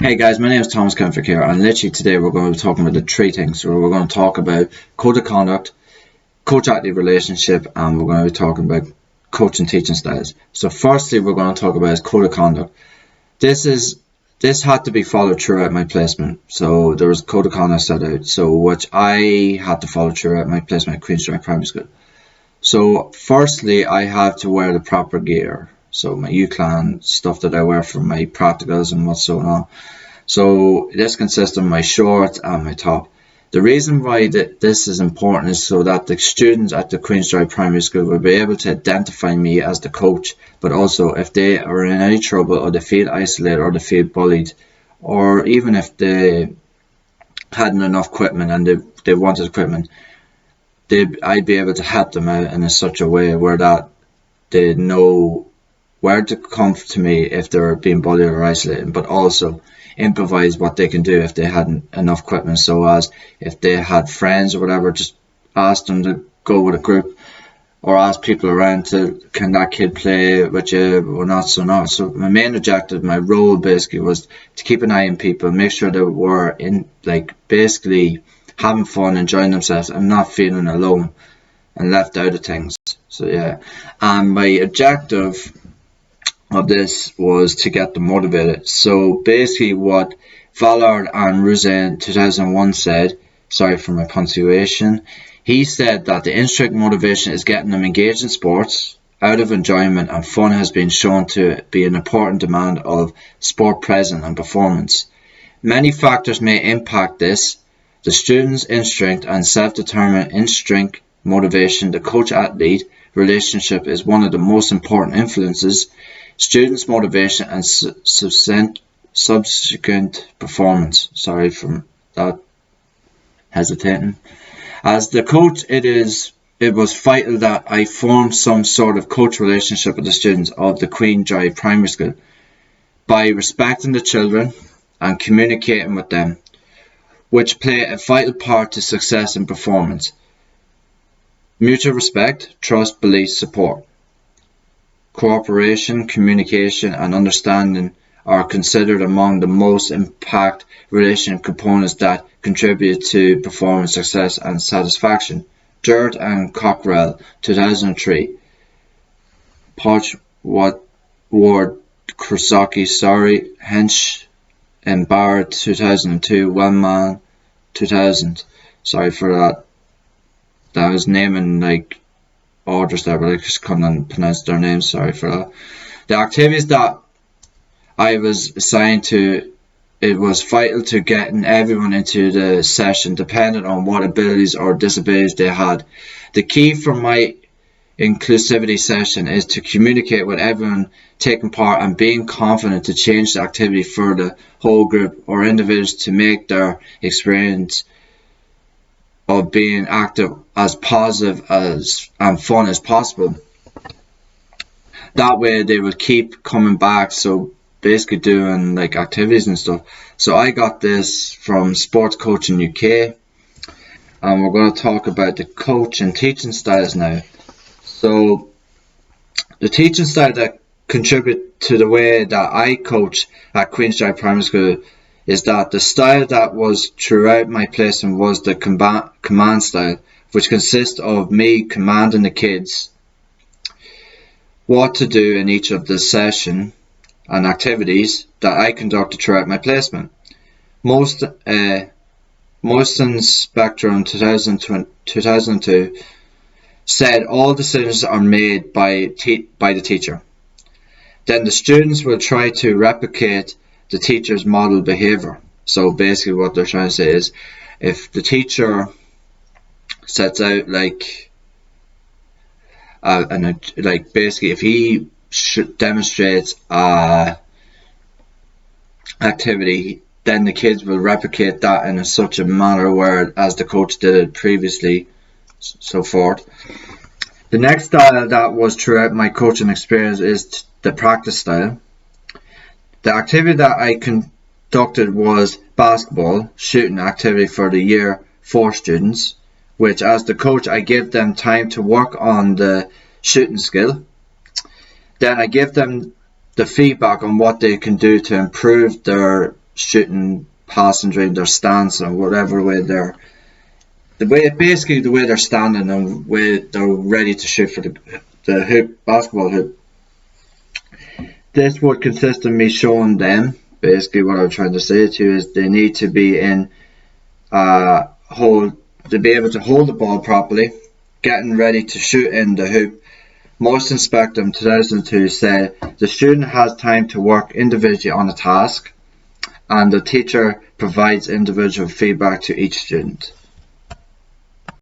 Hey guys, my name is Thomas Kenfrick here, and literally today we're going to be talking about the three things. So we're going to talk about code of conduct, coach-athlete relationship, and we're going to be talking about coach and teaching styles. So firstly, we're going to talk about is code of conduct. This had to be followed throughout my placement. So there was a code of conduct set out, so which I had to follow throughout my placement at Queen's Drive Primary School. So firstly, I have to wear the proper gear. So my UCLan stuff that I wear for my practicals and what's so on. So this consists of my shorts and my top. The reason why this is important is so that the students at the Queen's Drive Primary School will be able to identify me as the coach, but also if they are in any trouble or they feel isolated or they feel bullied, or even if they hadn't enough equipment and they wanted equipment, I'd be able to help them out in such a way where that they know where to come to me if they're being bullied or isolated, but also improvise what they can do if they hadn't enough equipment. So as if they had friends or whatever, just ask them to go with a group or ask people around to, can that kid play with you or not? So my main objective, my role basically was to keep an eye on people, make sure they were in, like, basically having fun, enjoying themselves and not feeling alone and left out of things. So yeah, and my objective of this was to get them motivated. So basically what Vallard and Rouzan 2001 said, sorry for my punctuation, he said that the intrinsic motivation is getting them engaged in sports out of enjoyment, and fun has been shown to be an important demand of sport presence and performance. Many factors may impact this: the student's instinct and self-determined intrinsic motivation. The coach-athlete relationship is one of the most important influences. Students' motivation and subsequent performance. Sorry for that hesitating. As the coach, it was vital that I formed some sort of coach relationship with the students of the Queen Drive Primary School by respecting the children and communicating with them, which play a vital part to success and performance. Mutual respect, trust, belief, support. Cooperation, communication, and understanding are considered among the most impact relationship components that contribute to performance, success, and satisfaction. Dirt and Cockrell, 2003. Poch, Ward, Krosaki, Hench, and Barrett, 2002. Wellman, 2000. Sorry for that. That was naming like orders there, but I just couldn't pronounce their names. Sorry for that. The activities that I was assigned to, it was vital to getting everyone into the session depending on what abilities or disabilities they had. The key for my inclusivity session is to communicate with everyone taking part and being confident to change the activity for the whole group or individuals to make their experience of being active as positive and fun as possible. That way they will keep coming back, so basically doing like activities and stuff. So I got this from Sports Coaching UK, and we're going to talk about the coach and teaching styles now. So the teaching style that contribute to the way that I coach at Queen's Drive Primary School is that the style that was throughout my placement was the command style, which consists of me commanding the kids what to do in each of the session and activities that I conducted throughout my placement. Mosten Spectrum 2002 said all decisions are made by the teacher. Then the students will try to replicate the teacher's model behavior. So basically what they're trying to say is, if the teacher sets out basically if he demonstrates activity, then the kids will replicate that in such a manner where as the coach did it previously, so forth. The next style that was throughout my coaching experience is the practice style. The activity that I conducted was basketball shooting activity for the year 4 students, which as the coach I give them time to work on the shooting skill. Then I give them the feedback on what they can do to improve their shooting, passing during their stance, or whatever way the way they're standing and way they're ready to shoot for the hoop, basketball hoop. This would consist of me showing them, basically what I'm trying to say to you is they need to be in to be able to hold the ball properly, getting ready to shoot in the hoop. Most Inspector in 2002 said the student has time to work individually on a task, and the teacher provides individual feedback to each student.